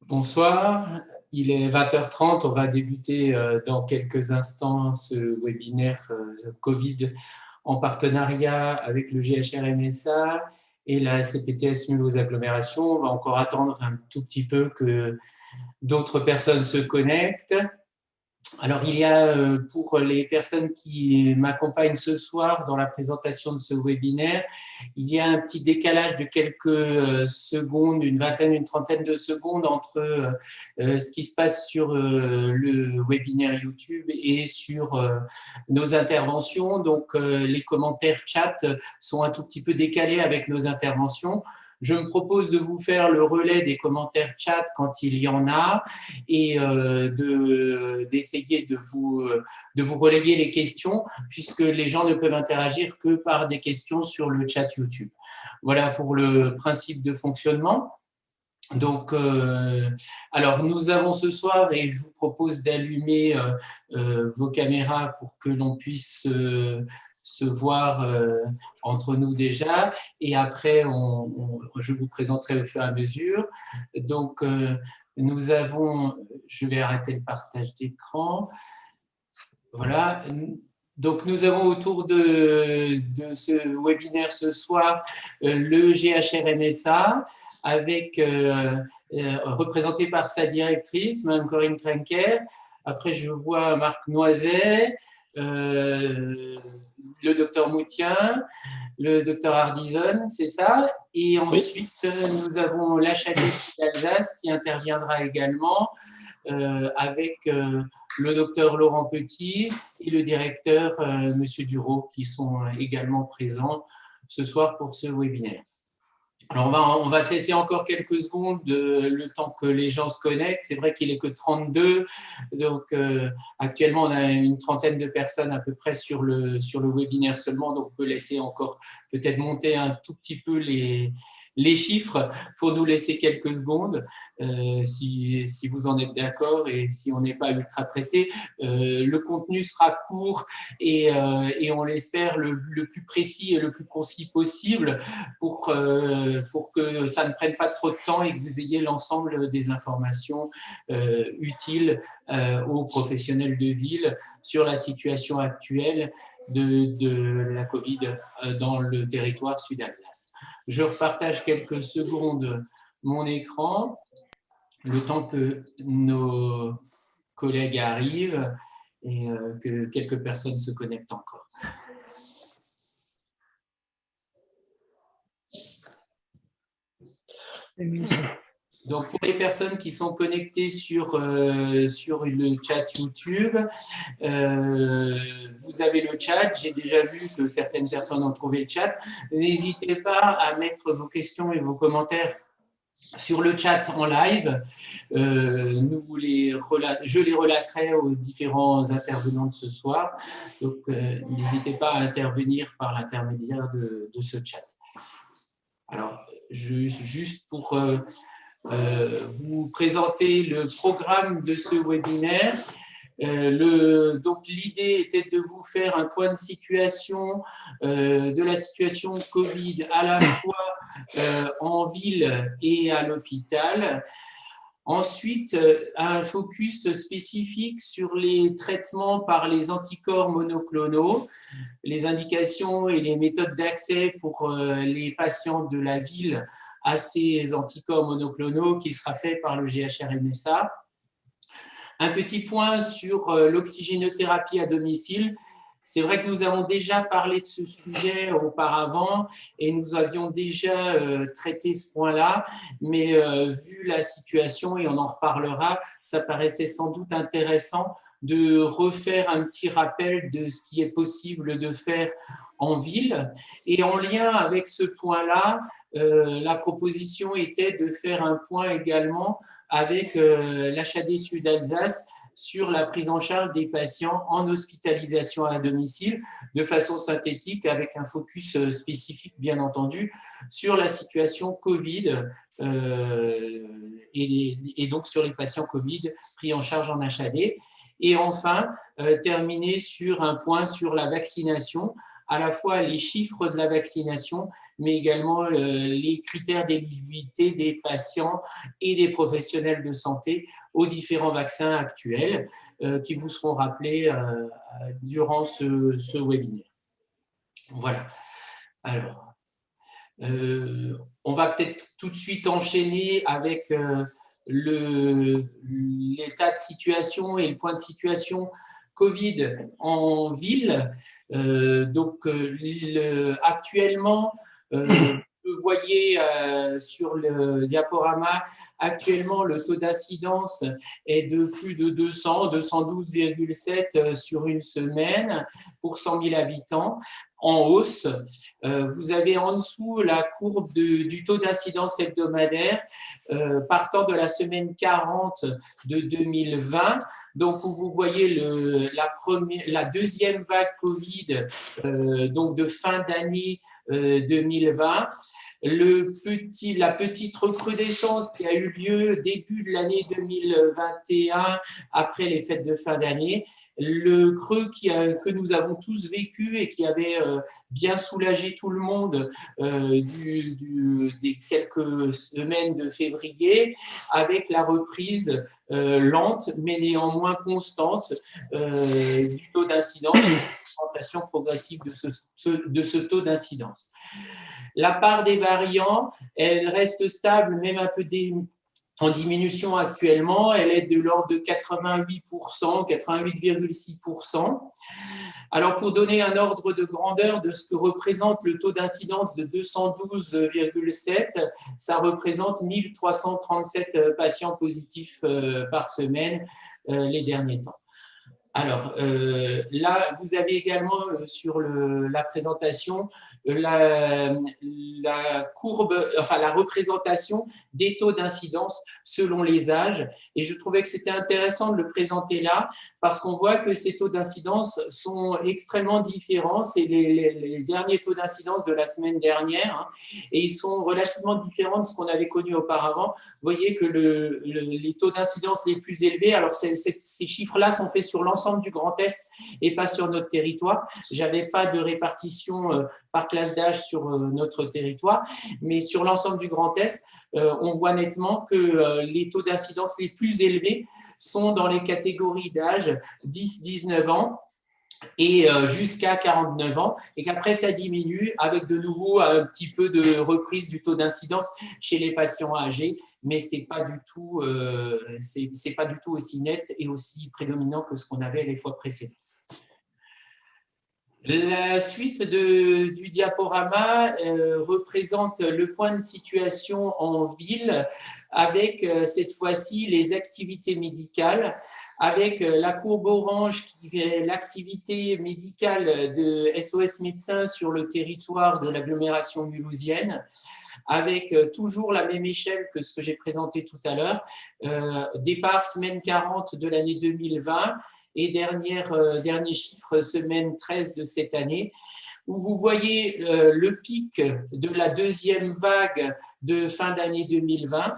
Bonsoir, il est 20h30, on va débuter dans quelques instants ce webinaire Covid en partenariat avec le GHRMSA et la CPTS Mulhouse Agglomération. On va encore attendre un tout petit peu que d'autres personnes se connectent. Alors, il y a pour les personnes qui m'accompagnent ce soir dans la présentation de ce webinaire, il y a un petit décalage de quelques secondes, une vingtaine, une trentaine de secondes entre ce qui se passe sur le webinaire YouTube et sur nos interventions. Donc, les commentaires chat sont un tout petit peu décalés avec nos interventions. Je me propose de vous faire le relais des commentaires chat quand il y en a et d'essayer de vous relayer les questions puisque les gens ne peuvent interagir que par des questions sur le chat YouTube. Voilà pour le principe de fonctionnement. Donc, alors nous avons ce soir, et je vous propose d'allumer vos caméras pour que l'on puisse se voir entre nous déjà, et après je vous présenterai au fur et à mesure. Donc, nous avons, je vais arrêter le partage d'écran. Voilà. Donc, nous avons autour de ce webinaire ce soir le GHRMSA, avec représenté par sa directrice, Mme Corinne Krenker. Après, je vois Marc Noiset, le docteur Moutien, le docteur Hardison, c'est ça. Et ensuite, nous avons l'HAD Sud-Alsace qui interviendra également avec le docteur Laurent Petit et le directeur Monsieur Duro qui sont également présents ce soir pour ce webinaire. Alors, on va se laisser encore quelques secondes, le temps que les gens se connectent. C'est vrai qu'il n'est que 32, donc actuellement, on a une trentaine de personnes à peu près sur le webinaire seulement, donc on peut laisser encore peut-être monter un tout petit peu les chiffres pour nous laisser quelques secondes, si vous en êtes d'accord et si on n'est pas ultra pressé. Le contenu sera court et on l'espère le plus précis et le plus concis possible pour que ça ne prenne pas trop de temps et que vous ayez l'ensemble des informations utiles aux professionnels de ville sur la situation actuelle de la Covid dans le territoire Sud-Alsace. Je repartage quelques secondes mon écran, le temps que nos collègues arrivent et que quelques personnes se connectent encore. Donc, pour les personnes qui sont connectées sur le chat YouTube, vous avez le chat. J'ai déjà vu que certaines personnes ont trouvé le chat. N'hésitez pas à mettre vos questions et vos commentaires sur le chat en live. Je les relaterai aux différents intervenants de ce soir. Donc, n'hésitez pas à intervenir par l'intermédiaire de ce chat. Alors, juste pour vous présenter le programme de ce webinaire. Donc, l'idée était de vous faire un point de situation de la situation Covid à la fois en ville et à l'hôpital. Ensuite, un focus spécifique sur les traitements par les anticorps monoclonaux, les indications et les méthodes d'accès pour les patients de la ville à ces anticorps monoclonaux qui sera fait par le GHRMSA. Un petit point sur l'oxygénothérapie à domicile. C'est vrai que nous avons déjà parlé de ce sujet auparavant et nous avions déjà traité ce point-là, mais vu la situation, et on en reparlera, ça paraissait sans doute intéressant de refaire un petit rappel de ce qui est possible de faire en ville. Et en lien avec ce point-là, la proposition était de faire un point également avec l'HAD Sud-Alsace sur la prise en charge des patients en hospitalisation à domicile de façon synthétique avec un focus spécifique, bien entendu, sur la situation Covid et donc sur les patients Covid pris en charge en HAD. Et enfin, terminer sur un point sur la vaccination à la fois les chiffres de la vaccination, mais également les critères d'éligibilité des patients et des professionnels de santé aux différents vaccins actuels qui vous seront rappelés durant ce webinaire. Voilà. Alors, on va peut-être tout de suite enchaîner avec l'état de situation et le point de situation Covid en ville. Actuellement, vous voyez sur le diaporama, actuellement le taux d'incidence est de plus de 212,7 sur une semaine pour 100 000 habitants, en hausse. Vous avez en dessous la courbe du taux d'incidence hebdomadaire partant de la semaine 40 de 2020. Donc, vous voyez la deuxième vague Covid donc de fin d'année 2020. La petite recrudescence qui a eu lieu début de l'année 2021 après les fêtes de fin d'année, le creux que nous avons tous vécu et qui avait bien soulagé tout le monde des quelques semaines de février, avec la reprise lente mais néanmoins constante du taux d'incidence et l'augmentation progressive de ce taux d'incidence. La part des variants, elle reste stable, même un peu en diminution actuellement. Elle est de l'ordre de 88%, 88,6%. Alors, pour donner un ordre de grandeur de ce que représente le taux d'incidence de 212,7, ça représente 1337 patients positifs par semaine les derniers temps. Alors, là, vous avez également sur la présentation la courbe, enfin la représentation des taux d'incidence selon les âges. Et je trouvais que c'était intéressant de le présenter là parce qu'on voit que ces taux d'incidence sont extrêmement différents. C'est les derniers taux d'incidence de la semaine dernière hein, et ils sont relativement différents de ce qu'on avait connu auparavant. Vous voyez que les taux d'incidence les plus élevés, alors ces chiffres-là sont faits sur l'ensemble du Grand Est et pas sur notre territoire. Je n'avais pas de répartition par classe d'âge sur notre territoire, mais sur l'ensemble du Grand Est, on voit nettement que les taux d'incidence les plus élevés sont dans les catégories d'âge 10-19 ans et jusqu'à 49 ans, et qu'après ça diminue avec de nouveau un petit peu de reprise du taux d'incidence chez les patients âgés, mais c'est pas du tout aussi net et aussi prédominant que ce qu'on avait les fois précédentes. La suite du diaporama représente le point de situation en ville avec cette fois-ci les activités médicales, avec la courbe orange qui est l'activité médicale de SOS Médecins sur le territoire de l'agglomération mulhousienne, avec toujours la même échelle que ce que j'ai présenté tout à l'heure, départ semaine 40 de l'année 2020 et dernier chiffre semaine 13 de cette année, où vous voyez le pic de la deuxième vague de fin d'année 2020,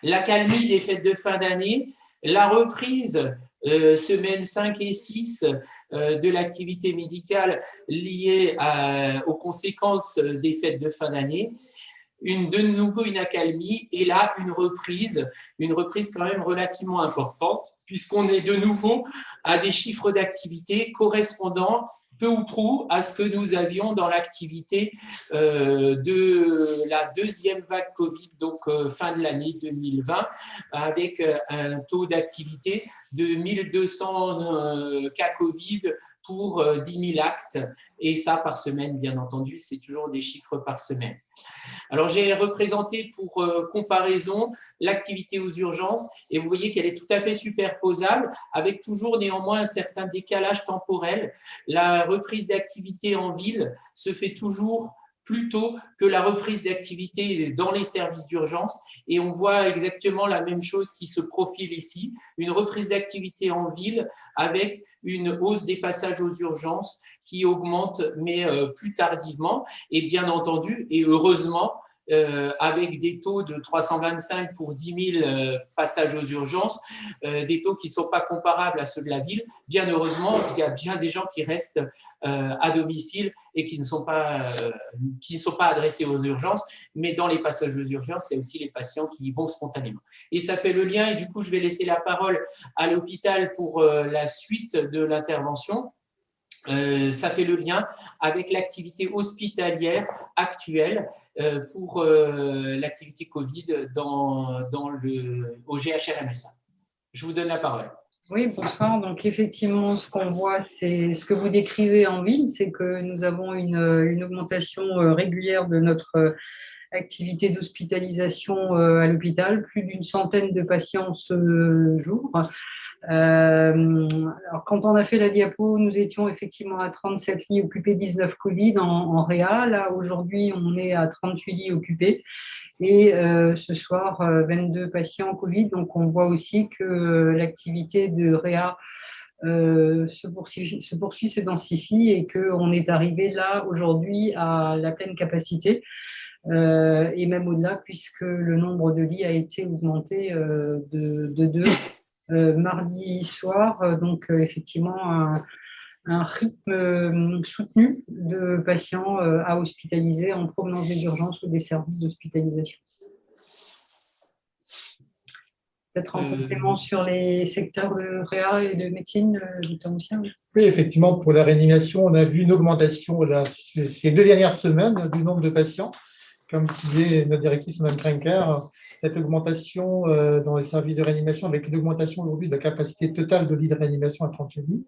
l'accalmie des fêtes de fin d'année, la reprise semaines 5 et 6 de l'activité médicale liée aux conséquences des fêtes de fin d'année, de nouveau une accalmie et là une reprise quand même relativement importante puisqu'on est de nouveau à des chiffres d'activité correspondant peu ou prou à ce que nous avions dans l'activité de la deuxième vague Covid, donc fin de l'année 2020, avec un taux d'activité de 1200 cas Covid pour 10 000 actes, et ça par semaine, bien entendu, c'est toujours des chiffres par semaine. Alors, j'ai représenté pour comparaison l'activité aux urgences et vous voyez qu'elle est tout à fait superposable avec toujours néanmoins un certain décalage temporel. La reprise d'activité en ville se fait toujours plus tôt que la reprise d'activité dans les services d'urgence et on voit exactement la même chose qui se profile ici, une reprise d'activité en ville avec une hausse des passages aux urgences qui augmente mais plus tardivement et bien entendu et heureusement avec des taux de 325 pour 10 000 passages aux urgences, des taux qui ne sont pas comparables à ceux de la ville. Bien heureusement, il y a bien des gens qui restent à domicile et qui ne sont pas adressés aux urgences, mais dans les passages aux urgences, il y a aussi les patients qui y vont spontanément. Et ça fait le lien, et du coup, je vais laisser la parole à l'hôpital pour la suite de l'intervention. Ça fait le lien avec l'activité hospitalière actuelle pour l'activité Covid au GHRMSA. Je vous donne la parole. Oui, bonsoir. Donc, effectivement, ce qu'on voit, c'est ce que vous décrivez en ville, c'est que nous avons une augmentation régulière de notre activité d'hospitalisation à l'hôpital, plus d'une centaine de patients ce jour. Alors, quand on a fait la diapo, nous étions effectivement à 37 lits occupés, 19 Covid en réa. Là, aujourd'hui, on est à 38 lits occupés. Et ce soir, 22 patients Covid. Donc, on voit aussi que l'activité de réa se poursuit, se densifie et qu'on est arrivé là, aujourd'hui, à la pleine capacité. Et même au-delà, puisque le nombre de lits a été augmenté de 2 mardi soir. Donc, effectivement, un rythme soutenu de patients à hospitaliser en provenance des urgences ou des services d'hospitalisation. Peut-être en complément sur les secteurs de réa et de médecine, Dr. Moussien. Oui, effectivement, pour la réanimation, on a vu une augmentation ces 2 dernières semaines du nombre de patients. Comme disait notre directrice, Mme Trinker, cette augmentation dans les services de réanimation, avec une augmentation aujourd'hui de la capacité totale de lits de réanimation à 38 lits.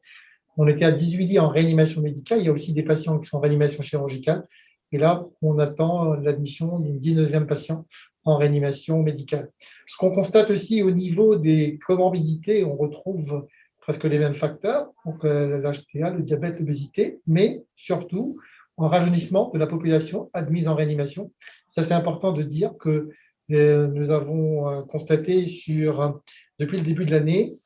On était à 18 lits en réanimation médicale. Il y a aussi des patients qui sont en réanimation chirurgicale. Et là, on attend l'admission d'une 19e patient en réanimation médicale. Ce qu'on constate aussi au niveau des comorbidités, on retrouve presque les mêmes facteurs, donc l'HTA, le diabète, l'obésité, mais surtout en rajeunissement de la population admise en réanimation. Ça, c'est important de dire que nous avons constaté depuis le début de l'année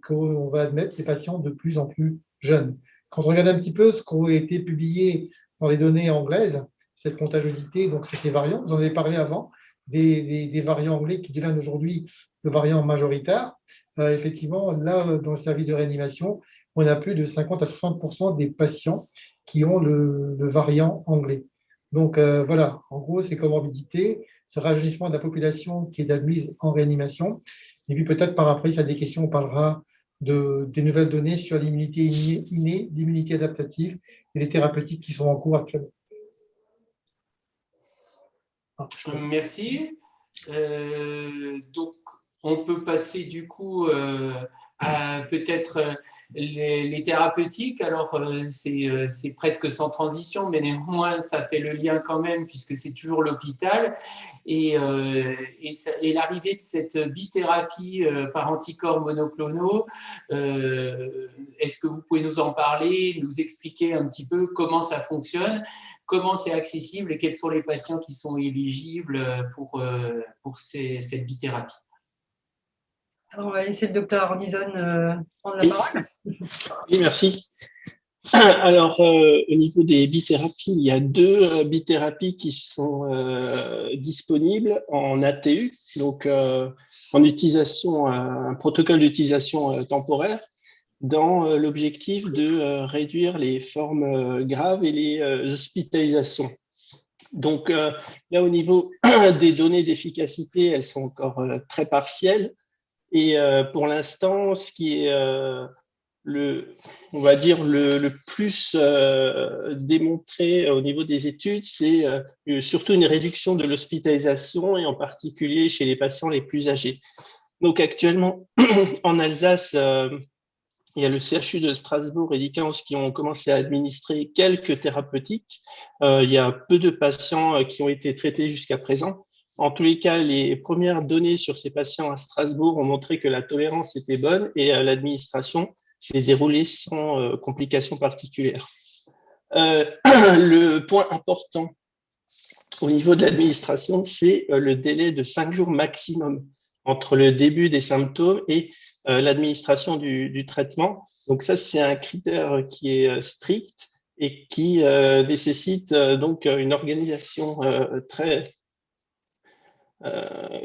qu'on va admettre des patients de plus en plus jeunes. Quand on regarde un petit peu ce qui a été publié dans les données anglaises, cette contagiosité, donc ces variants, vous en avez parlé avant, des variants anglais qui deviennent aujourd'hui le variant majoritaire. Effectivement, là, dans le service de réanimation, on a plus de 50 à 60% des patients qui ont le variant anglais. Donc voilà, en gros, ces comorbidités, ce rajeunissement de la population qui est admise en réanimation. Et puis peut-être par après, s'il y a des questions, on parlera des nouvelles données sur l'immunité innée, l'immunité adaptative et les thérapeutiques qui sont en cours actuellement. Merci. Donc, on peut passer du coup à peut-être les thérapeutiques. Alors, c'est presque sans transition, mais néanmoins, ça fait le lien quand même, puisque c'est toujours l'hôpital. Et l'arrivée de cette bithérapie par anticorps monoclonaux, est-ce que vous pouvez nous en parler, nous expliquer un petit peu comment ça fonctionne, comment c'est accessible et quels sont les patients qui sont éligibles pour cette bithérapie? Alors, on va laisser le docteur Ardison prendre la parole. Oui, merci. Alors, au niveau des bithérapies, il y a 2 bithérapies qui sont disponibles en ATU, donc en utilisation, un protocole d'utilisation temporaire, dans l'objectif de réduire les formes graves et les hospitalisations. Donc là, au niveau des données d'efficacité, elles sont encore très partielles. Et pour l'instant, ce qui est on va dire le plus démontré au niveau des études, c'est surtout une réduction de l'hospitalisation et en particulier chez les patients les plus âgés. Donc actuellement, en Alsace, il y a le CHU de Strasbourg et d'Icance qui ont commencé à administrer quelques thérapeutiques. Il y a peu de patients qui ont été traités jusqu'à présent. En tous les cas, les premières données sur ces patients à Strasbourg ont montré que la tolérance était bonne et l'administration s'est déroulée sans complications particulières. Le point important au niveau de l'administration, c'est le délai de 5 jours maximum entre le début des symptômes et l'administration du traitement. Donc ça, c'est un critère qui est strict et qui nécessite donc une organisation très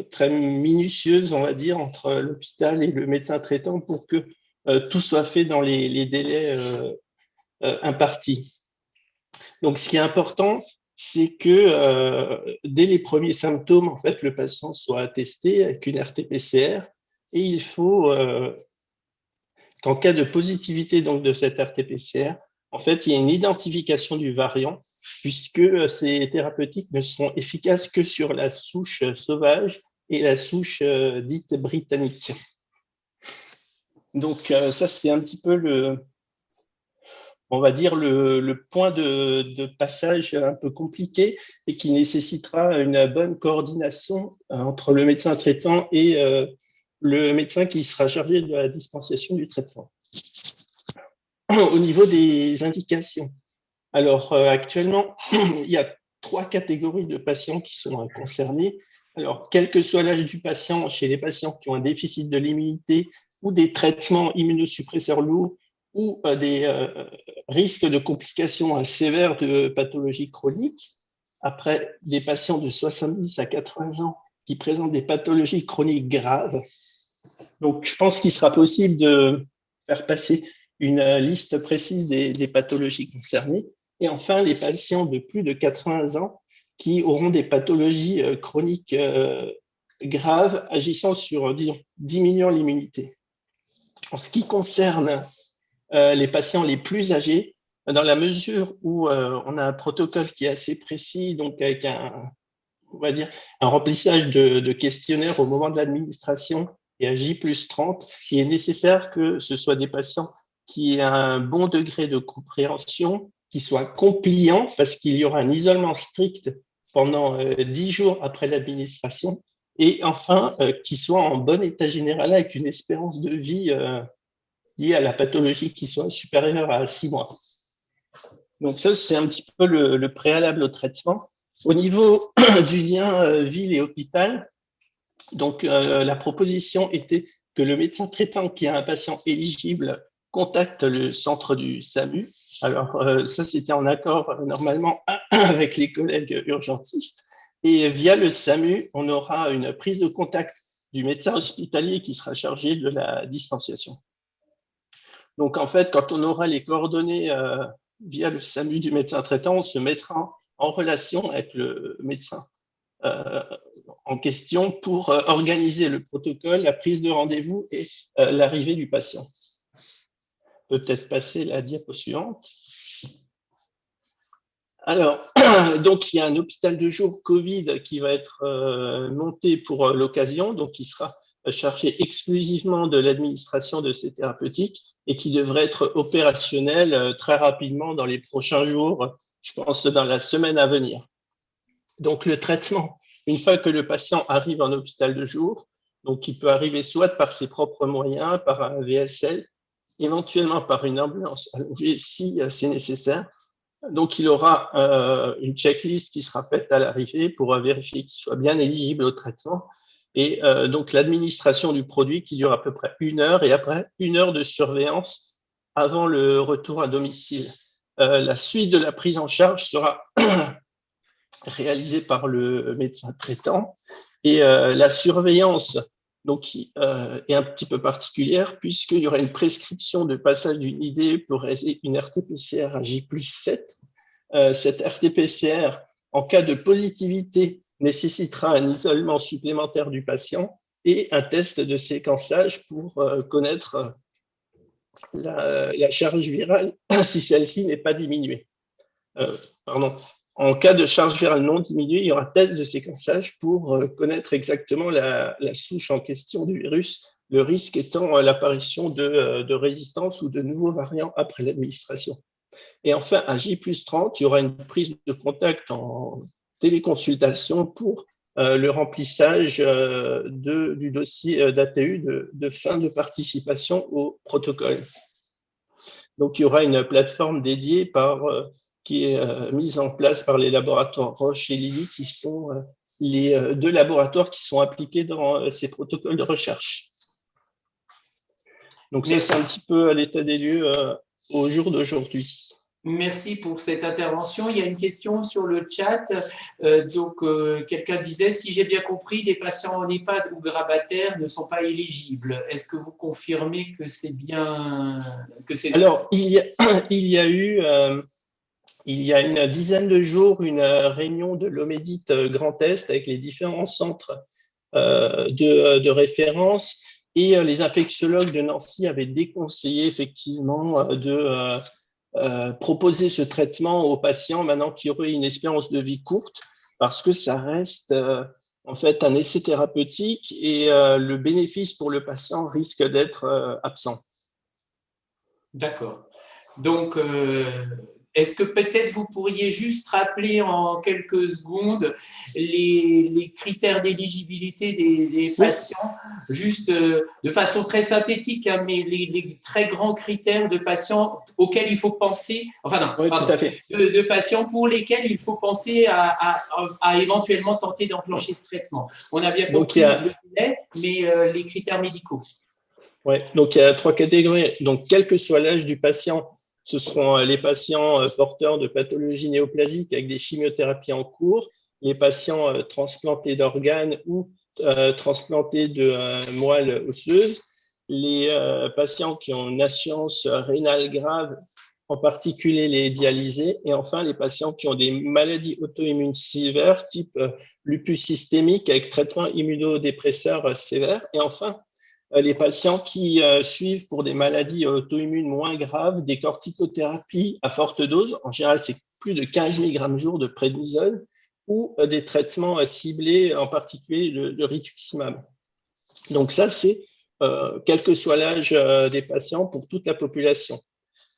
très minutieuse, on va dire, entre l'hôpital et le médecin traitant pour que tout soit fait dans les délais impartis. Donc, ce qui est important, c'est que dès les premiers symptômes, en fait, le patient soit testé avec une RT-PCR et il faut qu'en cas de positivité donc, de cette RT-PCR, en fait, il y a une identification du variant puisque ces thérapeutiques ne seront efficaces que sur la souche sauvage et la souche dite britannique. Donc, ça, c'est un petit peu on va dire, le point de passage un peu compliqué et qui nécessitera une bonne coordination entre le médecin traitant et le médecin qui sera chargé de la dispensation du traitement. Au niveau des indications, alors actuellement, il y a 3 catégories de patients qui sont concernés. Alors, quel que soit l'âge du patient, chez les patients qui ont un déficit de l'immunité ou des traitements immunosuppresseurs lourds, ou des risques de complications sévères de pathologies chroniques. Après, des patients de 70 à 80 ans qui présentent des pathologies chroniques graves. Donc, je pense qu'il sera possible de faire passer une liste précise des pathologies concernées. Et enfin, les patients de plus de 80 ans qui auront des pathologies chroniques graves agissant sur, disons, diminuant l'immunité. En ce qui concerne les patients les plus âgés, dans la mesure où on a un protocole qui est assez précis, donc avec on va dire, un remplissage de questionnaires au moment de l'administration et à J+30, il est nécessaire que ce soit des patients qui aient un bon degré de compréhension, qui soient compliants, parce qu'il y aura un isolement strict pendant 10 jours après l'administration, et enfin, qui soient en bon état général avec une espérance de vie lié à la pathologie qui soit supérieure à 6 mois. Donc ça, c'est un petit peu le préalable au traitement. Au niveau du lien ville et hôpital, donc la proposition était que le médecin traitant qui a un patient éligible contacte le centre du SAMU. Alors ça, c'était en accord normalement avec les collègues urgentistes. Et via le SAMU, on aura une prise de contact du médecin hospitalier qui sera chargé de la dispensation. Donc, en fait, quand on aura les coordonnées via le SAMU du médecin traitant, on se mettra en relation avec le médecin en question pour organiser le protocole, la prise de rendez-vous et l'arrivée du patient. Peut-être passer la diapo suivante. Alors, donc, il y a un hôpital de jour Covid qui va être monté pour l'occasion, donc qui sera chargé exclusivement de l'administration de ces thérapeutiques et qui devrait être opérationnel très rapidement dans les prochains jours, je pense dans la semaine à venir. Donc, le traitement, une fois que le patient arrive en hôpital de jour, donc il peut arriver soit par ses propres moyens, par un VSL, éventuellement par une ambulance allongée si c'est nécessaire. Donc, il aura une checklist qui sera faite à l'arrivée pour vérifier qu'il soit bien éligible au traitement. Et donc, l'administration du produit qui dure à peu près 1 heure et après 1 heure de surveillance avant le retour à domicile. La suite de la prise en charge sera réalisée par le médecin traitant et la surveillance donc, est un petit peu particulière puisqu'il y aura une prescription de passage d'une idée pour réaliser une RT-PCR à J+7. Cette RT-PCR, en cas de positivité, nécessitera un isolement supplémentaire du patient et un test de séquençage pour connaître la charge virale si celle-ci n'est pas diminuée. En cas de charge virale non diminuée, il y aura un test de séquençage pour connaître exactement la souche en question du virus, le risque étant l'apparition de résistance ou de nouveaux variants après l'administration. Et enfin, à J+30, il y aura une prise de contact en téléconsultation pour le remplissage du dossier d'ATU de fin de participation au protocole. Donc, il y aura une plateforme dédiée qui est mise en place par les laboratoires Roche et Lilly, qui sont les 2 laboratoires qui sont impliqués dans ces protocoles de recherche. Donc, ça, c'est un petit peu à l'état des lieux au jour d'aujourd'hui. Merci pour cette intervention. Il y a une question sur le chat. Quelqu'un disait, si j'ai bien compris, des patients en EHPAD ou grabataires ne sont pas éligibles. Est-ce que vous confirmez que c'est bien que c'est... Alors, il y a eu, il y a une dizaine de jours, une réunion de l'Omédit Grand Est avec les différents centres de référence, et les infectiologues de Nancy avaient déconseillé effectivement de proposer ce traitement aux patients maintenant qui auraient une espérance de vie courte, parce que ça reste en fait un essai thérapeutique et le bénéfice pour le patient risque d'être absent. D'accord. Donc, est-ce que peut-être vous pourriez juste rappeler en quelques secondes les critères d'éligibilité des patients, juste de façon très synthétique, hein, mais les très grands critères de patients auxquels il faut penser, enfin non, Oui, pardon, tout à fait. de patients pour lesquels il faut penser à éventuellement tenter d'enclencher ce traitement. On a bien compris le délai, mais les critères médicaux. Oui, donc il y a 3 catégories. Donc, quel que soit l'âge du patient, ce seront les patients porteurs de pathologies néoplasiques avec des chimiothérapies en cours, les patients transplantés d'organes ou transplantés de moelle osseuse, les patients qui ont une insuffisance rénale grave, en particulier les dialysés, et enfin les patients qui ont des maladies auto-immunes sévères, type lupus systémique avec traitement immunodépresseur sévère, et enfin les patients qui suivent pour des maladies auto-immunes moins graves des corticothérapies à forte dose. En général, c'est plus de 15 mg jour de prednisone ou des traitements ciblés, en particulier le rituximab. Donc ça, c'est quel que soit l'âge des patients pour toute la population.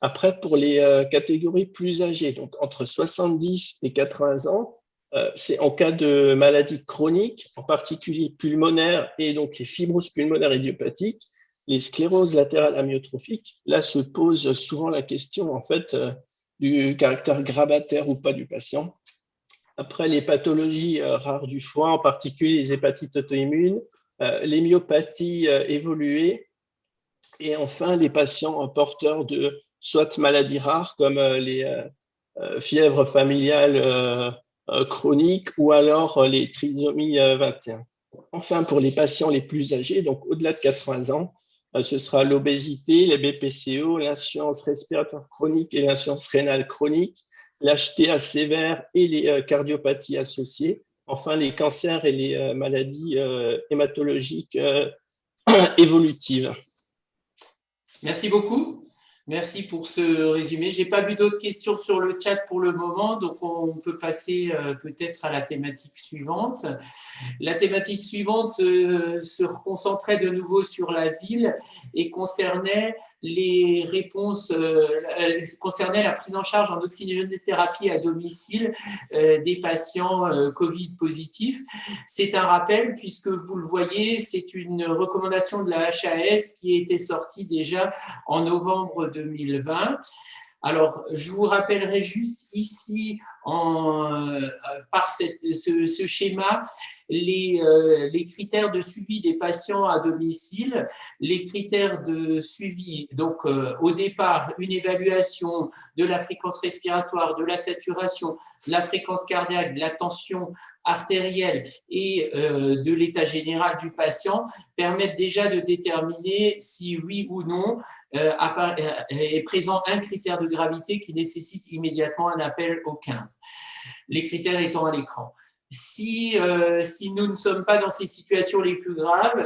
Après, pour les catégories plus âgées, donc entre 70 et 80 ans, c'est en cas de maladie chronique, en particulier pulmonaire et donc les fibroses pulmonaires idiopathiques, les scléroses latérales amyotrophiques. Là se pose souvent la question en fait du caractère grabataire ou pas du patient. Après, les pathologies rares du foie, en particulier les hépatites auto-immunes, les myopathies évoluées, et enfin les patients porteurs de soit maladies rares comme les fièvres familiales chroniques ou alors les trisomies 21. Enfin, pour les patients les plus âgés, donc au-delà de 80 ans, ce sera l'obésité, les BPCO, l'insuffisance respiratoire chronique et l'insuffisance rénale chronique, l'HTA sévère et les cardiopathies associées, enfin les cancers et les maladies hématologiques évolutives. Merci beaucoup. Merci pour ce résumé. Je n'ai pas vu d'autres questions sur le chat pour le moment, donc on peut passer peut-être à la thématique suivante. La thématique suivante se concentrait de nouveau sur la ville et concernait les réponses, concernait la prise en charge en oxygénothérapie à domicile des patients Covid positifs. C'est un rappel, puisque vous le voyez, c'est une recommandation de la HAS qui était sortie déjà en novembre 2020. Alors, je vous rappellerai juste ici, par ce schéma, les critères de suivi des patients à domicile, les critères de suivi. Donc, au départ, une évaluation de la fréquence respiratoire, de la saturation, de la fréquence cardiaque, de la tension artérielle et de l'état général du patient permettent déjà de déterminer si oui ou non est présent un critère de gravité qui nécessite immédiatement un appel au 15. Les critères étant à l'écran. Si nous ne sommes pas dans ces situations les plus graves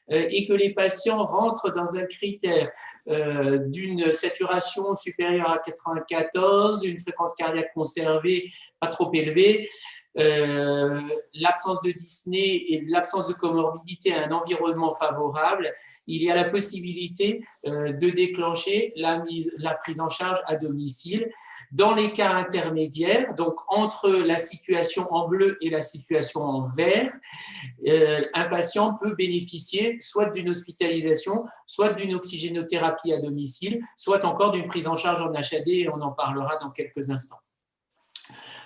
et que les patients rentrent dans un critère d'une saturation supérieure à 94, une fréquence cardiaque conservée pas trop élevée, l'absence de dyspnée et l'absence de comorbidité à un environnement favorable, il y a la possibilité de déclencher la prise en charge à domicile. Dans les cas intermédiaires, donc entre la situation en bleu et la situation en vert, un patient peut bénéficier soit d'une hospitalisation, soit d'une oxygénothérapie à domicile, soit encore d'une prise en charge en HAD, et on en parlera dans quelques instants.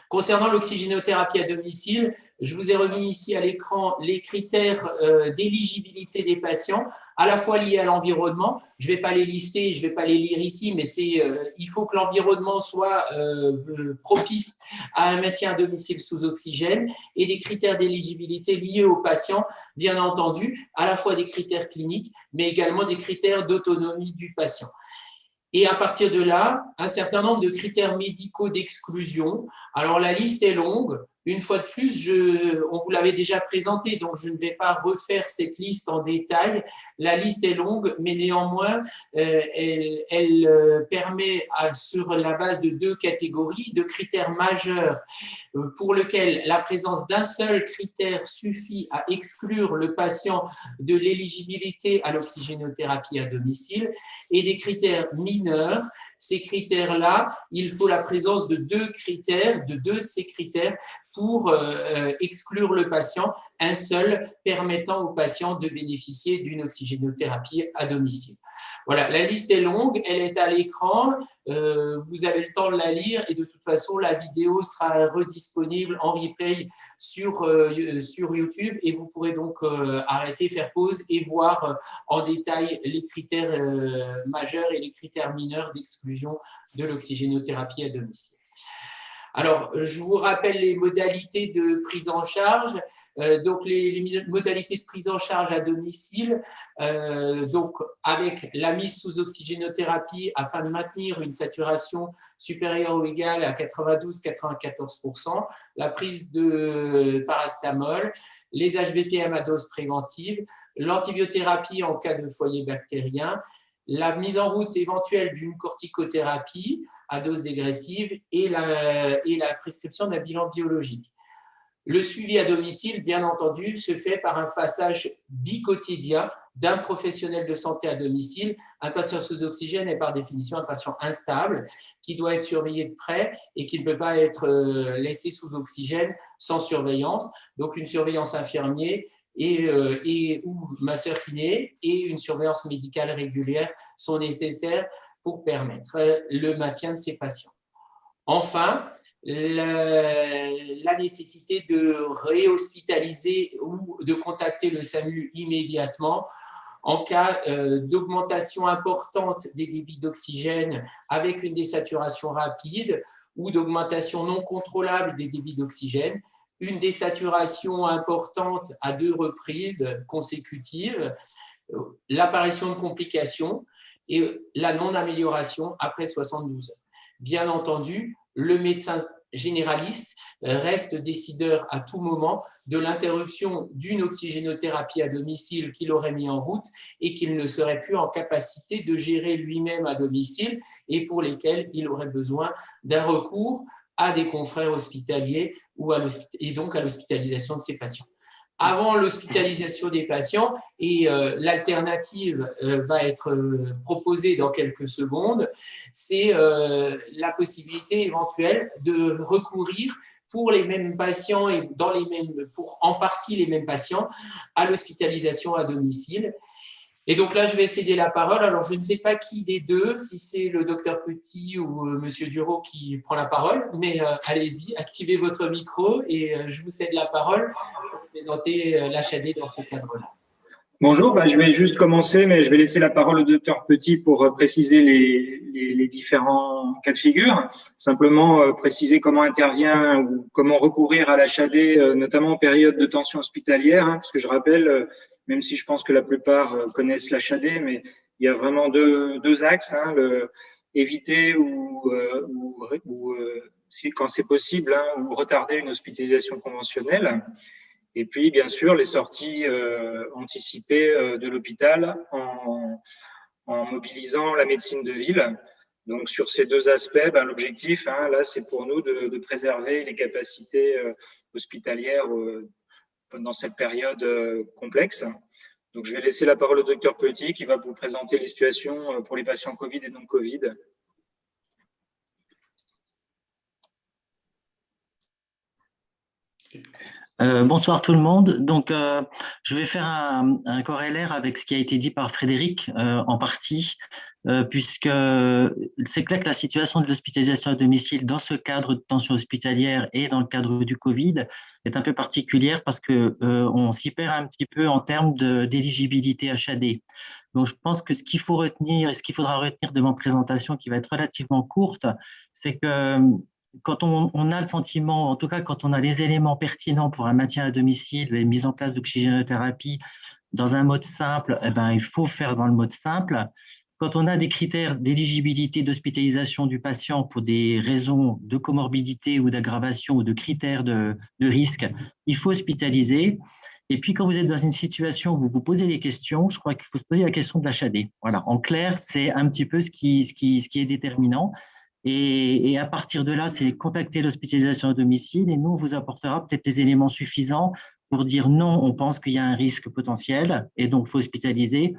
Concernant l'oxygénothérapie à domicile, je vous ai remis ici à l'écran les critères d'éligibilité des patients, à la fois liés à l'environnement. Je ne vais pas les lister, je ne vais pas les lire ici, mais il faut que l'environnement soit propice à un maintien à domicile sous oxygène, et des critères d'éligibilité liés aux patients, bien entendu, à la fois des critères cliniques, mais également des critères d'autonomie du patient. Et à partir de là, un certain nombre de critères médicaux d'exclusion. Alors, la liste est longue. Une fois de plus, on vous l'avait déjà présenté, donc je ne vais pas refaire cette liste en détail. La liste est longue, mais néanmoins, elle permet, sur la base de 2 catégories, de critères majeurs pour lesquels la présence d'un seul critère suffit à exclure le patient de l'éligibilité à l'oxygénothérapie à domicile, et des critères mineurs. Ces critères-là, il faut la présence de 2 critères, de 2 de ces critères pour exclure le patient, un seul permettant au patient de bénéficier d'une oxygénothérapie à domicile. Voilà, la liste est longue, elle est à l'écran, vous avez le temps de la lire, et de toute façon, la vidéo sera redisponible en replay sur YouTube, et vous pourrez donc arrêter, faire pause et voir en détail les critères majeurs et les critères mineurs d'exclusion de l'oxygénothérapie à domicile. Alors, je vous rappelle les modalités de prise en charge. Donc, les modalités de prise en charge à domicile, donc avec la mise sous oxygénothérapie afin de maintenir une saturation supérieure ou égale à 92-94%, la prise de paracétamol, les HVPM à dose préventive, l'antibiothérapie en cas de foyer bactérien, la mise en route éventuelle d'une corticothérapie à dose dégressive et la prescription d'un bilan biologique. Le suivi à domicile, bien entendu, se fait par un passage bicotidien d'un professionnel de santé à domicile. Un patient sous oxygène est par définition un patient instable qui doit être surveillé de près et qui ne peut pas être laissé sous oxygène sans surveillance. Donc, une surveillance infirmier ou masseur kiné et une surveillance médicale régulière sont nécessaires pour permettre le maintien de ces patients. Enfin, la nécessité de réhospitaliser ou de contacter le SAMU immédiatement en cas d'augmentation importante des débits d'oxygène avec une désaturation rapide ou d'augmentation non contrôlable des débits d'oxygène, une désaturation importante à 2 reprises consécutives, l'apparition de complications et la non-amélioration après 72 heures. Bien entendu, le médecin généraliste reste décideur à tout moment de l'interruption d'une oxygénothérapie à domicile qu'il aurait mis en route et qu'il ne serait plus en capacité de gérer lui-même à domicile et pour lesquels il aurait besoin d'un recours à des confrères hospitaliers et donc à l'hospitalisation de ces patients. Avant l'hospitalisation des patients, et l'alternative va être proposée dans quelques secondes, c'est la possibilité éventuelle de recourir pour les mêmes patients et pour en partie les mêmes patients à l'hospitalisation à domicile. Et donc là, je vais céder la parole. Alors, je ne sais pas qui des deux, si c'est le docteur Petit ou monsieur Duro qui prend la parole, mais allez-y, activez votre micro et je vous cède la parole pour présenter l'HAD dans ce cadre-là. Bonjour, je vais juste commencer, mais je vais laisser la parole au docteur Petit pour préciser les différents cas de figure. Simplement préciser comment intervient ou comment recourir à l'HAD, notamment en période de tension hospitalière, parce que je rappelle, même si je pense que la plupart connaissent l'HAD, mais il y a vraiment deux axes, éviter quand c'est possible, ou retarder une hospitalisation conventionnelle. Et puis, bien sûr, les sorties anticipées de l'hôpital en mobilisant la médecine de ville. Donc, sur ces 2 aspects, l'objectif, là, c'est pour nous de préserver les capacités hospitalières pendant cette période complexe. Donc, je vais laisser la parole au docteur Petit qui va vous présenter les situations pour les patients Covid et non Covid. Bonsoir tout le monde. Donc, je vais faire un corollaire avec ce qui a été dit par Frédéric en partie, puisque c'est clair que la situation de l'hospitalisation à domicile dans ce cadre de tension hospitalière et dans le cadre du Covid est un peu particulière parce que on s'y perd un petit peu en termes d'éligibilité HAD. Donc, je pense que ce qu'il faut retenir et ce qu'il faudra retenir de ma présentation, qui va être relativement courte, c'est que quand on a le sentiment, en tout cas quand on a les éléments pertinents pour un maintien à domicile et une mise en place d'oxygénothérapie dans un mode simple, eh ben, il faut faire dans le mode simple. Quand on a des critères d'éligibilité d'hospitalisation du patient pour des raisons de comorbidité ou d'aggravation ou de critères de risque, il faut hospitaliser. Et puis, quand vous êtes dans une situation où vous vous posez les questions, je crois qu'il faut se poser la question de l'HAD. Voilà, en clair, c'est un petit peu ce qui est déterminant. Et à partir de là, c'est contacter l'hospitalisation à domicile et nous, on vous apportera peut-être les éléments suffisants pour dire non, on pense qu'il y a un risque potentiel et donc il faut hospitaliser.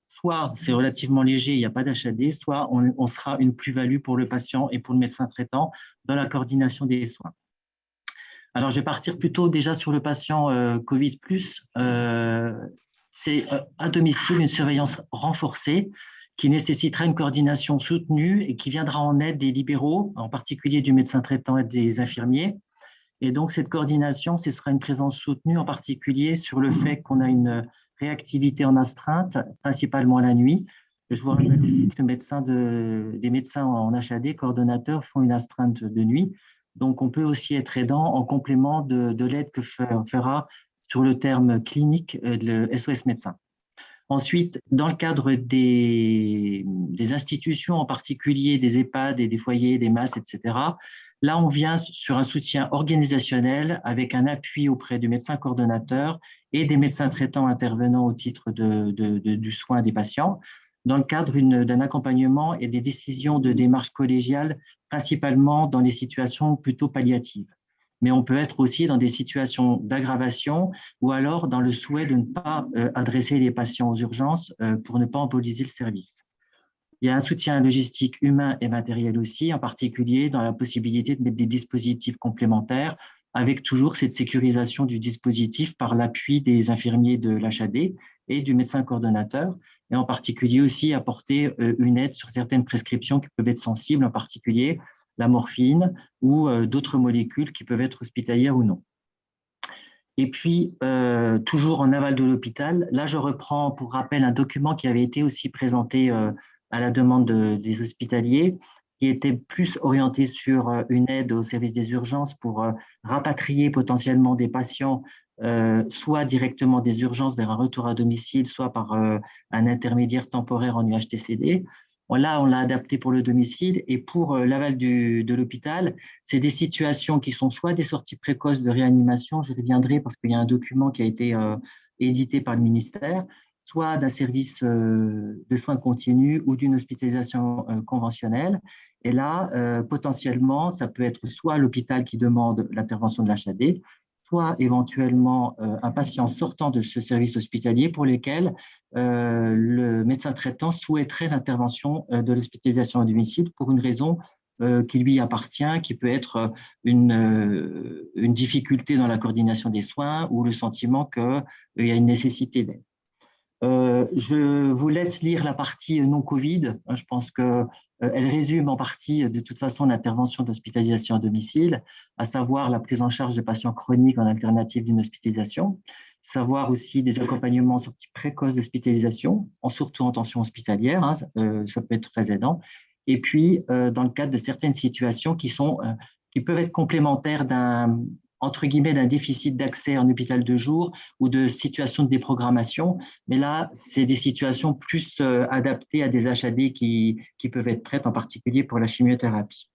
Soit c'est relativement léger, il n'y a pas d'HAD, soit on sera une plus-value pour le patient et pour le médecin traitant dans la coordination des soins. Alors, je vais partir plutôt déjà sur le patient Covid+. C'est à domicile une surveillance renforcée qui nécessitera une coordination soutenue et qui viendra en aide des libéraux, en particulier du médecin traitant et des infirmiers. Et donc, cette coordination, ce sera une présence soutenue, en particulier sur le fait qu'on a une réactivité en astreinte, principalement la nuit. Je vous rappelle aussi que les médecins en HAD, coordonnateurs, font une astreinte de nuit. Donc, on peut aussi être aidant en complément de l'aide que fera sur le terme clinique le SOS médecin. Ensuite, dans le cadre des institutions, en particulier des EHPAD et des foyers, des MAS, etc., là, on vient sur un soutien organisationnel avec un appui auprès du médecin coordonnateur et des médecins traitants intervenant au titre du soin des patients, dans le cadre d'un accompagnement et des décisions de démarche collégiale, principalement dans les situations plutôt palliatives. Mais on peut être aussi dans des situations d'aggravation ou alors dans le souhait de ne pas adresser les patients aux urgences pour ne pas emboliser le service. Il y a un soutien logistique humain et matériel aussi, en particulier dans la possibilité de mettre des dispositifs complémentaires avec toujours cette sécurisation du dispositif par l'appui des infirmiers de l'HAD et du médecin coordonnateur, et en particulier aussi apporter une aide sur certaines prescriptions qui peuvent être sensibles, en particulier la morphine ou d'autres molécules qui peuvent être hospitalières ou non. Et puis, toujours en aval de l'hôpital, là, je reprends pour rappel un document qui avait été aussi présenté à la demande des hospitaliers, qui était plus orienté sur une aide au service des urgences pour rapatrier potentiellement des patients, soit directement des urgences vers un retour à domicile, soit par un intermédiaire temporaire en UHTCD. Là, on l'a adapté pour le domicile et pour l'aval de l'hôpital, c'est des situations qui sont soit des sorties précoces de réanimation, je reviendrai parce qu'il y a un document qui a été édité par le ministère, soit d'un service de soins continus ou d'une hospitalisation conventionnelle. Et là, potentiellement, ça peut être soit l'hôpital qui demande l'intervention de l'HAD, soit éventuellement un patient sortant de ce service hospitalier pour lequel le médecin traitant souhaiterait l'intervention de l'hospitalisation à domicile pour une raison qui lui appartient, qui peut être une difficulté dans la coordination des soins ou le sentiment qu'il y a une nécessité d'aide. Je vous laisse lire la partie non-Covid. Je pense qu'elle résume en partie, de toute façon, l'intervention d'hospitalisation à domicile, à savoir la prise en charge des patients chroniques en alternative d'une hospitalisation, savoir aussi des accompagnements en sortie précoce d'hospitalisation, surtout en tension hospitalière, hein, ça peut être très aidant. Et puis, dans le cadre de certaines situations qui peuvent être complémentaires entre guillemets, d'un déficit d'accès en hôpital de jour ou de situation de déprogrammation. Mais là, c'est des situations plus adaptées à des HAD qui peuvent être prêtes, en particulier pour la chimiothérapie.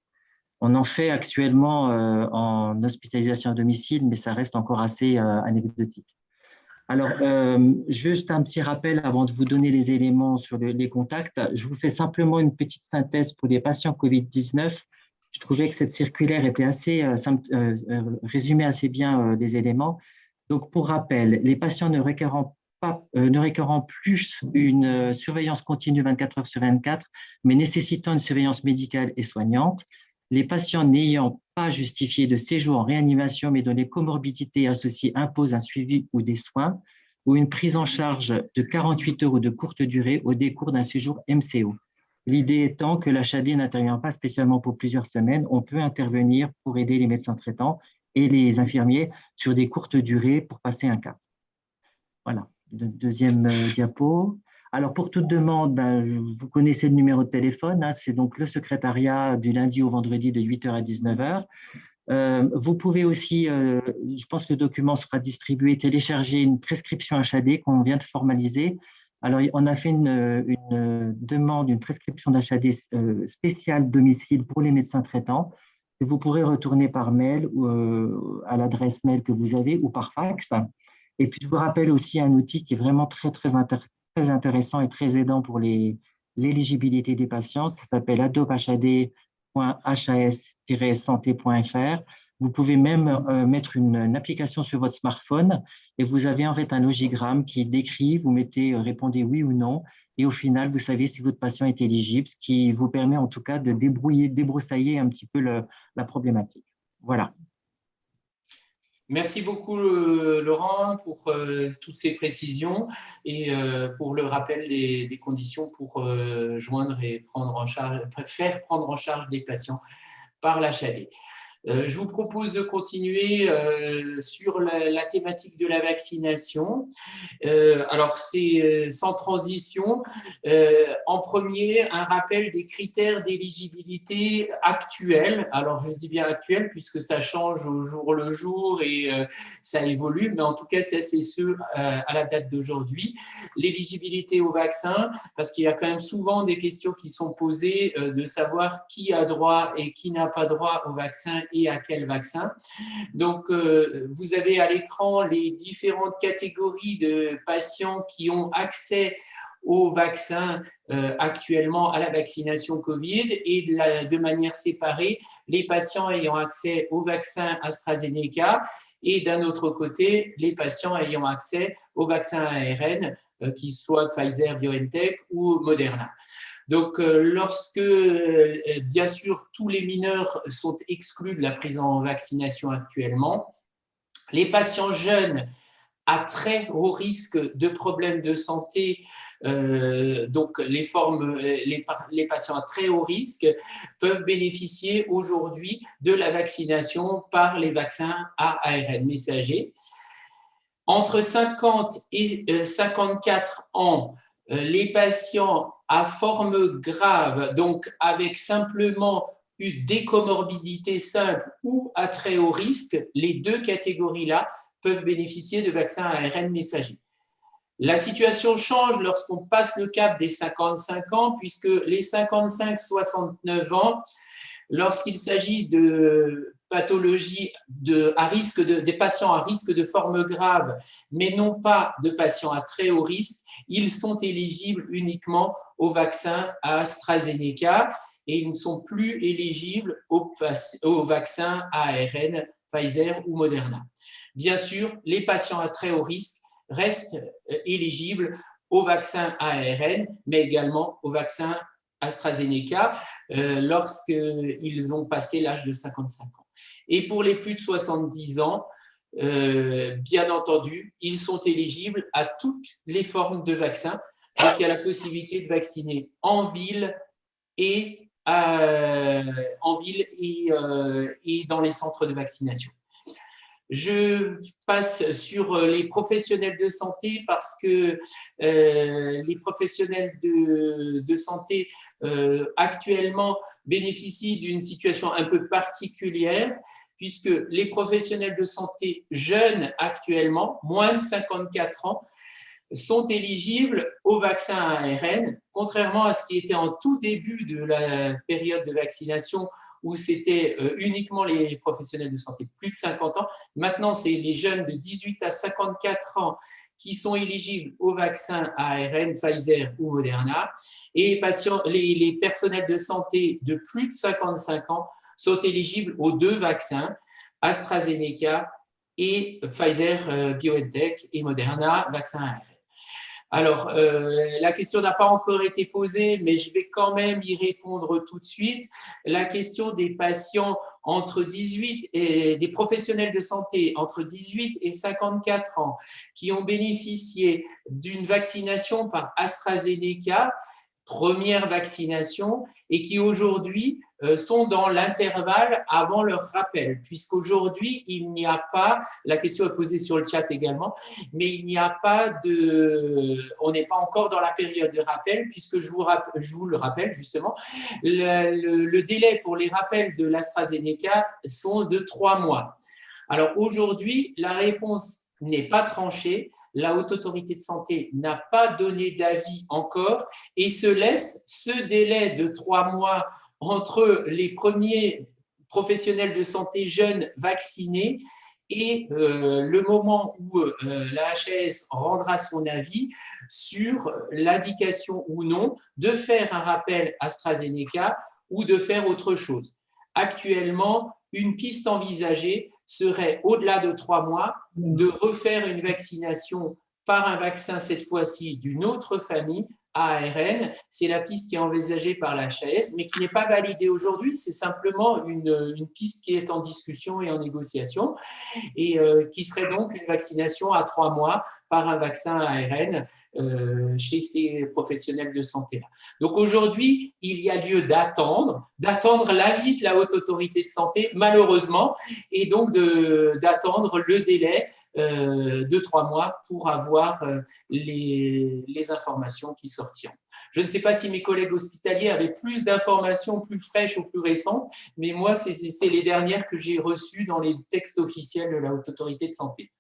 On en fait actuellement en hospitalisation à domicile, mais ça reste encore assez anecdotique. Alors, juste un petit rappel avant de vous donner les éléments sur les contacts. Je vous fais simplement une petite synthèse pour les patients Covid-19. Je trouvais que cette circulaire était résumait assez bien les éléments. Donc, pour rappel, les patients ne requérant plus une surveillance continue 24 heures sur 24, mais nécessitant une surveillance médicale et soignante, les patients n'ayant pas justifié de séjour en réanimation mais dont les comorbidités associées imposent un suivi ou des soins, ou une prise en charge de 48 heures ou de courte durée au décours d'un séjour MCO. L'idée étant que l'HAD n'intervient pas spécialement pour plusieurs semaines, on peut intervenir pour aider les médecins traitants et les infirmiers sur des courtes durées pour passer un cap. Voilà, deuxième diapo. Alors, pour toute demande, vous connaissez le numéro de téléphone, c'est donc le secrétariat du lundi au vendredi de 8h à 19h. Vous pouvez aussi, je pense que le document sera distribué, télécharger une prescription HAD qu'on vient de formaliser. Alors, on a fait une demande, une prescription d'HAD spéciale domicile pour les médecins traitants que vous pourrez retourner par mail ou à l'adresse mail que vous avez ou par fax. Et puis, je vous rappelle aussi un outil qui est vraiment très intéressant et très aidant pour l'éligibilité des patients. Ça s'appelle adopehad.has-santé.fr. Vous pouvez même mettre une application sur votre smartphone et vous avez en fait un logigramme qui décrit, vous mettez, répondez oui ou non, et au final, vous savez si votre patient est éligible, ce qui vous permet en tout cas de débroussailler un petit peu la problématique. Voilà. Merci beaucoup, Laurent, pour toutes ces précisions et pour le rappel des conditions pour joindre et faire prendre en charge des patients par l'HAD. Je vous propose de continuer sur la thématique de la vaccination. Alors, c'est sans transition. En premier, un rappel des critères d'éligibilité actuels. Alors, je dis bien actuels puisque ça change au jour le jour et ça évolue, mais en tout cas, c'est ceux à la date d'aujourd'hui. L'éligibilité au vaccin, parce qu'il y a quand même souvent des questions qui sont posées de savoir qui a droit et qui n'a pas droit au vaccin et à quel vaccin. Donc, vous avez à l'écran les différentes catégories de patients qui ont accès au vaccin actuellement, à la vaccination Covid, et de manière séparée, les patients ayant accès au vaccin AstraZeneca et d'un autre côté, les patients ayant accès au vaccin ARN, qu'ils soient Pfizer, BioNTech ou Moderna. Donc, lorsque, bien sûr, tous les mineurs sont exclus de la prise en vaccination actuellement, les patients jeunes à très haut risque de problèmes de santé, donc les patients à très haut risque peuvent bénéficier aujourd'hui de la vaccination par les vaccins à ARN messager. Entre 50 et 54 ans, les patients à forme grave, donc avec simplement des comorbidités simples ou à très haut risque, les deux catégories-là peuvent bénéficier de vaccins à ARN messager. La situation change lorsqu'on passe le cap des 55 ans, puisque les 55-69 ans, lorsqu'il s'agit de pathologies à risque des patients à risque de forme grave, mais non pas de patients à très haut risque, ils sont éligibles uniquement au vaccin à AstraZeneca et ils ne sont plus éligibles au vaccin à ARN Pfizer ou Moderna. Bien sûr, les patients à très haut risque restent éligibles au vaccin ARN, mais également au vaccin AstraZeneca lorsqu'ils ont passé l'âge de 55 ans. Et pour les plus de 70 ans, bien entendu, ils sont éligibles à toutes les formes de vaccins. Donc, il y a la possibilité de vacciner en ville et dans les centres de vaccination. Je passe sur les professionnels de santé parce que les professionnels de santé actuellement bénéficient d'une situation un peu particulière puisque les professionnels de santé jeunes actuellement, moins de 54 ans, sont éligibles au vaccin à ARN, contrairement à ce qui était en tout début de la période de vaccination où c'était uniquement les professionnels de santé plus de 50 ans. Maintenant, c'est les jeunes de 18 à 54 ans qui sont éligibles au vaccin à ARN, Pfizer ou Moderna. Et les personnels de santé de plus de 55 ans sont éligibles aux deux vaccins, AstraZeneca et Pfizer, BioNTech et Moderna, vaccin ARN. Alors, la question n'a pas encore été posée, mais je vais quand même y répondre tout de suite. La question des patients entre 18 et des professionnels de santé entre 18 et 54 ans qui ont bénéficié d'une vaccination par AstraZeneca, première vaccination, et qui aujourd'hui sont dans l'intervalle avant leur rappel, puisqu'aujourd'hui, il n'y a pas, la question est posée sur le chat également, mais il n'y a pas on n'est pas encore dans la période de rappel, puisque je vous le rappelle justement, le délai pour les rappels de l'AstraZeneca sont de 3 mois. Alors aujourd'hui, la réponse n'est pas tranchée, la Haute Autorité de Santé n'a pas donné d'avis encore et se laisse ce délai de 3 mois entre les premiers professionnels de santé jeunes vaccinés et le moment où la HAS rendra son avis sur l'indication ou non de faire un rappel AstraZeneca ou de faire autre chose. Actuellement, une piste envisagée serait, au-delà de 3 mois, de refaire une vaccination par un vaccin, cette fois-ci d'une autre famille, ARN. C'est la piste qui est envisagée par la HAS, mais qui n'est pas validée aujourd'hui. C'est simplement une piste qui est en discussion et en négociation, et qui serait donc une vaccination à 3 mois par un vaccin ARN chez ces professionnels de santé-là. Donc aujourd'hui, il y a lieu d'attendre l'avis de la Haute Autorité de Santé, malheureusement, et donc d'attendre le délai de 3 mois pour avoir les informations qui sortiront. Je ne sais pas si mes collègues hospitaliers avaient plus d'informations plus fraîches ou plus récentes, mais moi, c'est les dernières que j'ai reçues dans les textes officiels de la Haute Autorité de Santé.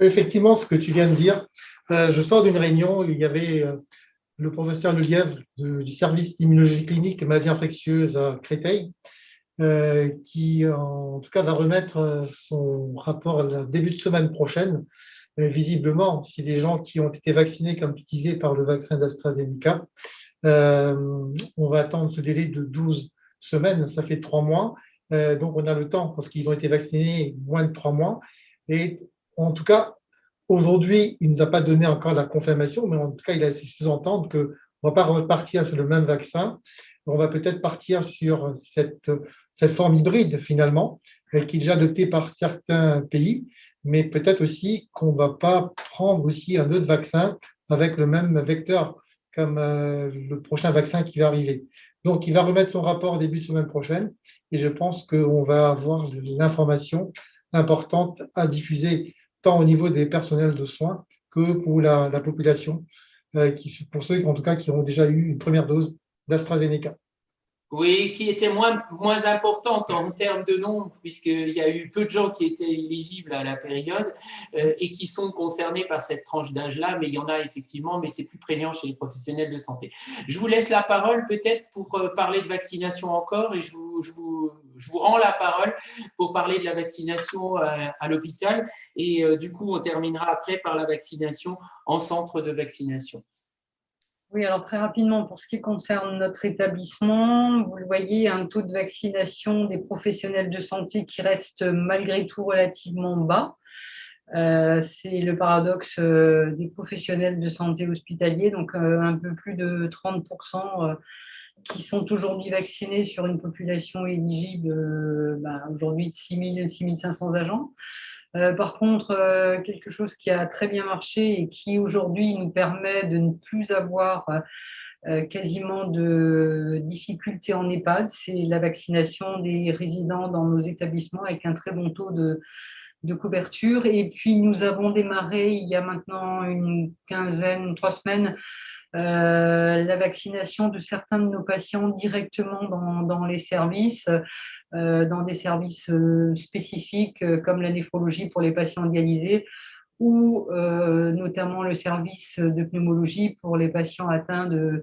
Effectivement, ce que tu viens de dire, je sors d'une réunion où il y avait le professeur Lelièvre du service d'immunologie clinique et maladies infectieuses à Créteil, qui en tout cas va remettre son rapport le début de semaine prochaine. Visiblement, si des gens qui ont été vaccinés, comme tu disais, par le vaccin d'AstraZeneca, on va attendre ce délai de 12 semaines, ça fait 3 mois. Donc on a le temps parce qu'ils ont été vaccinés moins de 3 mois. Et en tout cas, aujourd'hui, il ne nous a pas donné encore la confirmation, mais en tout cas, il a laissé sous-entendre qu'on ne va pas repartir sur le même vaccin. On va peut-être partir sur cette forme hybride, finalement, qui est déjà adoptée par certains pays, mais peut-être aussi qu'on ne va pas prendre aussi un autre vaccin avec le même vecteur, comme le prochain vaccin qui va arriver. Donc, il va remettre son rapport début de semaine prochaine, et je pense qu'on va avoir l'information importante à diffuser tant au niveau des personnels de soins que pour la population, pour ceux en tout cas qui ont déjà eu une première dose d'AstraZeneca. Oui, qui était moins importante en termes de nombre, puisqu'il y a eu peu de gens qui étaient éligibles à la période et qui sont concernés par cette tranche d'âge-là, mais il y en a effectivement, mais c'est plus prégnant chez les professionnels de santé. Je vous laisse la parole peut-être pour parler de vaccination encore, et je vous rends la parole pour parler de la vaccination à l'hôpital, et du coup, on terminera après par la vaccination en centre de vaccination. Oui, alors très rapidement, pour ce qui concerne notre établissement, vous le voyez, un taux de vaccination des professionnels de santé qui reste malgré tout relativement bas. C'est le paradoxe des professionnels de santé hospitaliers, donc un peu plus de 30% qui sont aujourd'hui vaccinés sur une population éligible aujourd'hui de 6 500 agents. Par contre, quelque chose qui a très bien marché et qui aujourd'hui nous permet de ne plus avoir quasiment de difficultés en EHPAD, c'est la vaccination des résidents dans nos établissements avec un très bon taux de couverture. Et puis, nous avons démarré il y a maintenant une quinzaine, 3 semaines, la vaccination de certains de nos patients directement dans les services, dans des services spécifiques comme la néphrologie pour les patients dialysés ou notamment le service de pneumologie pour les patients atteints de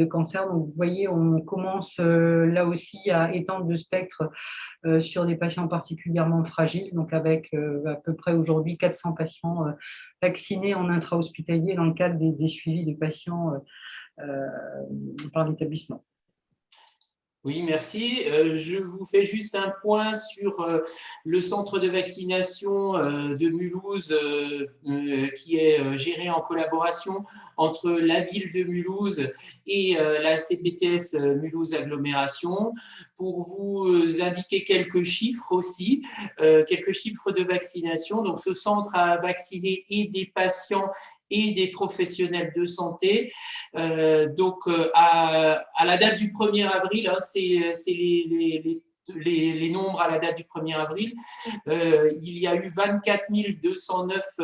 cancer. Donc, vous voyez, on commence là aussi à étendre le spectre sur des patients particulièrement fragiles, donc avec à peu près aujourd'hui 400 patients vaccinés en intra-hospitalier dans le cadre des suivis des patients par l'établissement. Oui, merci. Je vous fais juste un point sur le centre de vaccination de Mulhouse qui est géré en collaboration entre la ville de Mulhouse et la CPTS Mulhouse Agglomération. Pour vous indiquer quelques chiffres aussi, quelques chiffres de vaccination. Donc, ce centre a vacciné et des patients et des professionnels de santé. À la date du 1er avril, hein, c'est les nombres à la date du 1er avril, il y a eu 24 209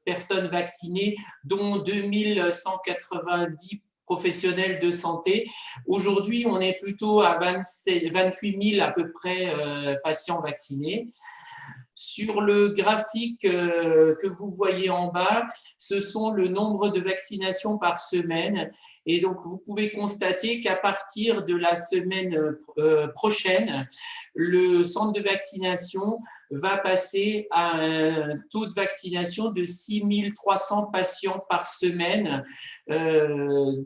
personnes vaccinées, dont 2190 professionnels de santé. Aujourd'hui, on est plutôt à 28 000 à peu près patients vaccinés. Sur le graphique que vous voyez en bas, ce sont le nombre de vaccinations par semaine. Et donc, vous pouvez constater qu'à partir de la semaine prochaine, le centre de vaccination va passer à un taux de vaccination de 6 300 patients par semaine. Une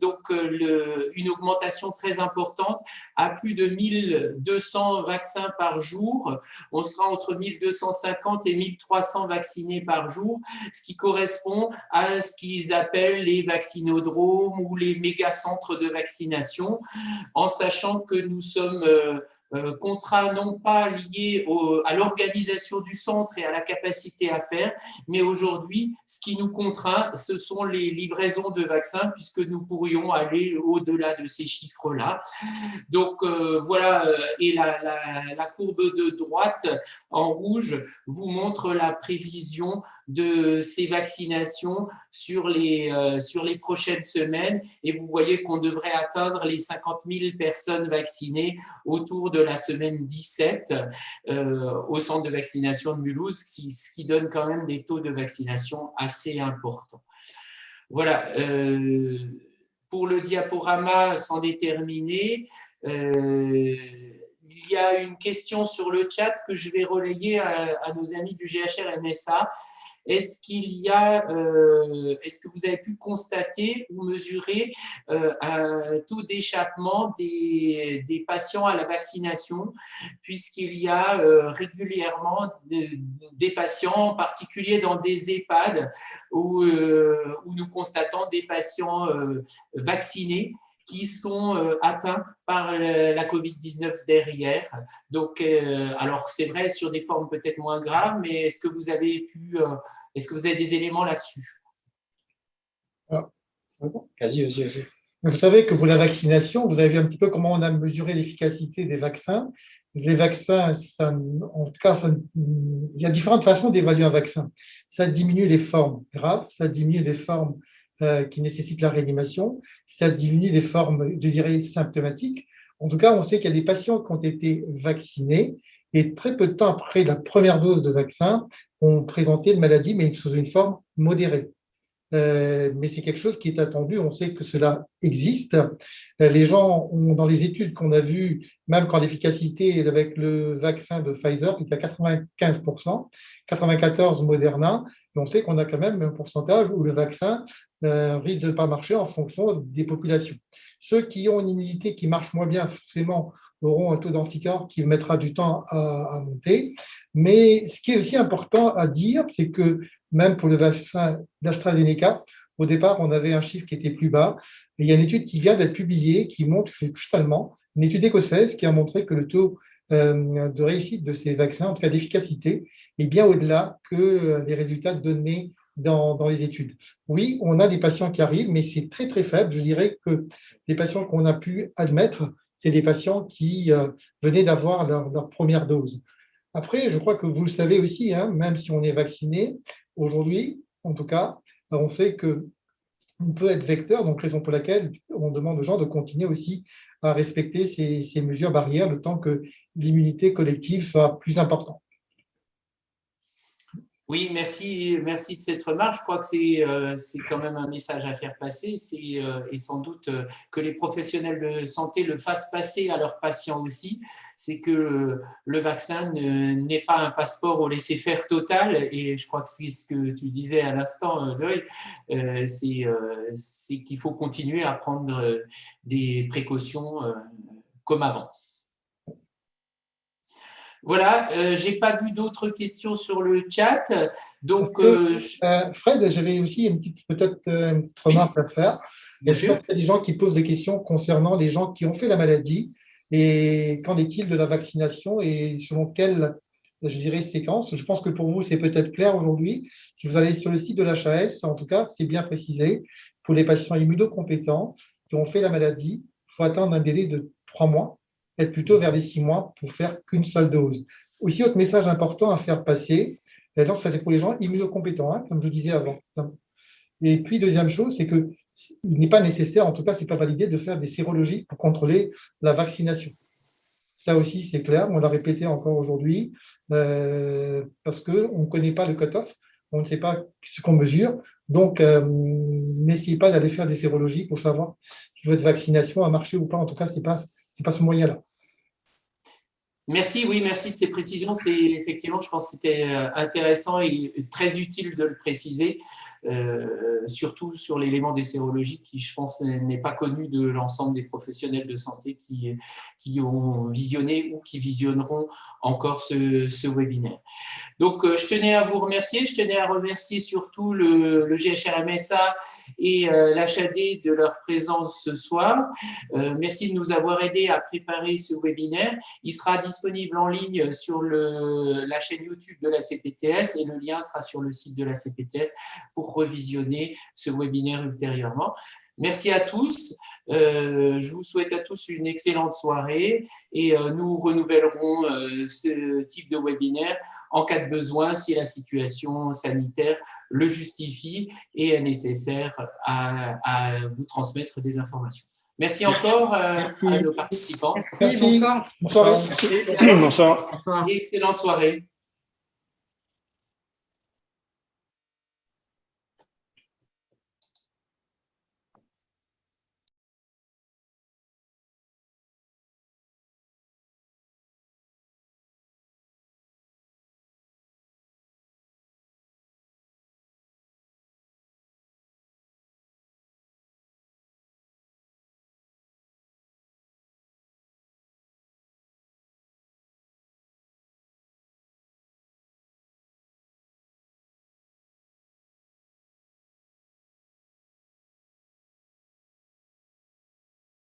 augmentation très importante à plus de 1200 vaccins par jour. On sera entre 1250 et 1300 vaccinés par jour, ce qui correspond à ce qu'ils appellent les vaccinodromes ou les mégacentres de vaccination, en sachant que nous sommes contrats non pas liés à l'organisation du centre et à la capacité à faire, mais aujourd'hui, ce qui nous contraint, ce sont les livraisons de vaccins, puisque nous pourrions aller au-delà de ces chiffres-là. Donc voilà, et la courbe de droite en rouge vous montre la prévision de ces vaccinations sur les prochaines semaines, et vous voyez qu'on devrait atteindre les 50 000 personnes vaccinées autour de la semaine 17 au centre de vaccination de Mulhouse, ce qui donne quand même des taux de vaccination assez importants. Voilà, pour le diaporama, c'en est terminé. Il y a une question sur le chat que je vais relayer à nos amis du GHR-MSA. Est-ce que vous avez pu constater ou mesurer un taux d'échappement des patients à la vaccination, puisqu'il y a régulièrement des patients, en particulier dans des EHPAD, où nous constatons des patients vaccinés qui sont atteints par la Covid-19 derrière. Donc, alors c'est vrai sur des formes peut-être moins graves, mais est-ce que vous avez des éléments là-dessus? Vas-y. Vous savez que pour la vaccination, vous avez vu un petit peu comment on a mesuré l'efficacité des vaccins. Les vaccins, en tout cas, il y a différentes façons d'évaluer un vaccin. Ça diminue les formes graves, ça diminue les formes qui nécessitent la réanimation, ça diminue les formes, je dirais, symptomatiques. En tout cas, on sait qu'il y a des patients qui ont été vaccinés et très peu de temps après la première dose de vaccin, ont présenté une maladie, mais sous une forme modérée. Mais c'est quelque chose qui est attendu, on sait que cela existe. Les gens ont, dans les études qu'on a vues, même quand l'efficacité avec le vaccin de Pfizer est à 95%, 94% Moderna, et on sait qu'on a quand même un pourcentage où le vaccin risque de ne pas marcher en fonction des populations. Ceux qui ont une immunité qui marche moins bien, forcément, auront un taux d'anticorps qui mettra du temps à monter. Mais ce qui est aussi important à dire, c'est que même pour le vaccin d'AstraZeneca, au départ, on avait un chiffre qui était plus bas. Et il y a une étude qui vient d'être publiée qui montre finalement, une étude écossaise qui a montré que le taux de réussite de ces vaccins, en tout cas d'efficacité, est bien au-delà que les résultats donnés dans les études. Oui, on a des patients qui arrivent, mais c'est très, très faible. Je dirais que les patients qu'on a pu admettre, c'est des patients qui venaient d'avoir leur première dose. Après, je crois que vous le savez aussi, hein, même si on est vacciné, aujourd'hui, en tout cas, on sait qu'on peut être vecteur, donc raison pour laquelle on demande aux gens de continuer aussi à respecter ces mesures barrières le temps que l'immunité collective soit plus importante. Oui, merci de cette remarque. Je crois que c'est quand même un message à faire passer. Et sans doute que les professionnels de santé le fassent passer à leurs patients aussi. C'est que le vaccin n'est pas un passeport au laisser-faire total. Et je crois que c'est ce que tu disais à l'instant, Loïc, c'est qu'il faut continuer à prendre des précautions comme avant. Voilà, je n'ai pas vu d'autres questions sur le chat. Donc, Fred, j'avais aussi peut-être une petite remarque à faire. bien Est-ce sûr. qu'il y a des gens qui posent des questions concernant les gens qui ont fait la maladie et qu'en est-il de la vaccination et selon quelle, je dirais, séquence? Je pense que pour vous, c'est peut-être clair aujourd'hui. Si vous allez sur le site de l'HAS, en tout cas, c'est bien précisé. Pour les patients immunocompétents qui ont fait la maladie, il faut attendre un délai de 3 mois, être plutôt vers les 6 mois pour faire qu'une seule dose. Aussi, autre message important à faire passer, et donc ça c'est pour les gens immunocompétents, hein, comme je disais avant. Et puis, deuxième chose, c'est qu'il n'est pas nécessaire, en tout cas, ce n'est pas validé, de faire des sérologies pour contrôler la vaccination. Ça aussi, c'est clair, on l'a répété encore aujourd'hui, parce qu'on ne connaît pas le cut-off, on ne sait pas ce qu'on mesure. Donc, n'essayez pas d'aller faire des sérologies pour savoir si votre vaccination a marché ou pas. En tout cas, ce n'est pas ce moyen-là. Merci, oui, merci de ces précisions. C'est effectivement, je pense que c'était intéressant et très utile de le préciser, surtout sur l'élément des sérologies qui, je pense, n'est pas connu de l'ensemble des professionnels de santé qui ont visionné ou qui visionneront encore ce webinaire. Donc, je tenais à vous remercier. Je tenais à remercier surtout le GHRMSA et l'HAD de leur présence ce soir. Merci de nous avoir aidés à préparer ce webinaire. Il sera disponible en ligne sur la chaîne YouTube de la CPTS et le lien sera sur le site de la CPTS pour revisionner ce webinaire ultérieurement. Merci à tous. Je vous souhaite à tous une excellente soirée et nous renouvellerons ce type de webinaire en cas de besoin si la situation sanitaire le justifie et est nécessaire à vous transmettre des informations. Merci encore à nos participants. Merci, bonsoir. Bonsoir. Et excellente soirée.